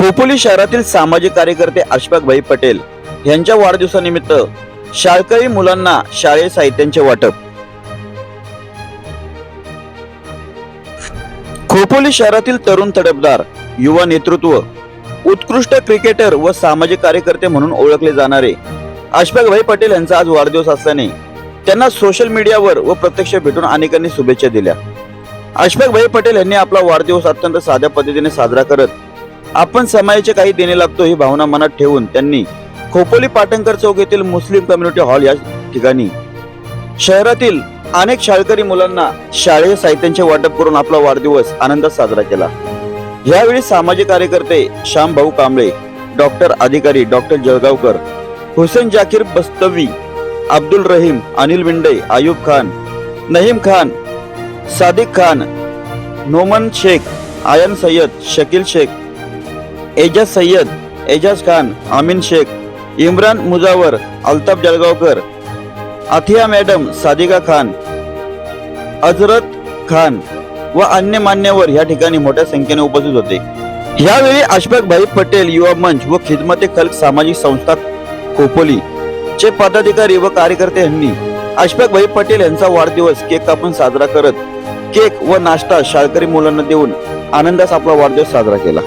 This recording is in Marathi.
खोपोली शहरातील सामाजिक कार्यकर्ते अशफाकभाई पटेल यांच्या वाढदिवसानिमित्त शाळकरी मुलांना शालेय साहित्याचे वाटप। खोपोली शहरातील तरुण तडफदार युवा नेतृत्व, उत्कृष्ट क्रिकेटर व सामाजिक कार्यकर्ते म्हणून ओळखले जाणारे अशफाकभाई पटेल यांचा आज वाढदिवस असल्याने त्यांना सोशल मीडियावर व प्रत्यक्ष भेटून अनेकांनी शुभेच्छा दिल्या। अशफाकभाई पटेल यांनी आपला वाढदिवस अत्यंत साध्या पद्धतीने साजरा करत आपण समाजाचे काही देणे लागतो ही भावना मनात ठेवून त्यांनी खोपोली पाटणकर चौक येथील मुस्लिम कम्युनिटी हॉल या ठिकाणी शहरातील अनेक शाळकरी मुलांना शालेय साहित्याचे वाटप करून आपला वाढदिवस आनंदात साजरा केला। यावेळी सामाजिक कार्यकर्ते श्यामभाऊ कांबळे, डॉक्टर अधिकारी डॉक्टर जळगावकर, हुसेन जाकीर बस्तवी, अब्दुल रहीम, अनिल विंडे, आयुब खान, नहीम खान, सादिक खान, नोमन शेख, आयन सय्यद, शकील शेख, एजाज सय्यद, एजाज खान, आमीन शेख, इम्रान मुजावर, अल्ताफ जळगावकर, आथिया मॅडम, सादिका खान, अजरत खान व अन्य मान्यवर या ठिकाणी मोठ्या संख्येने उपस्थित होते। यावेळी अशफाकभाई पटेल युवा मंच व खिदमते खल्क सामाजिक संस्था खोपोली चे पदाधिकारी व कार्यकर्ते यांनी अशफाकभाई पटेल यांचा वाढदिवस केक कापून साजरा करत केक व नाश्ता शाळकरी मुलांना देऊन आनंदास आपला वाढदिवस साजरा केला।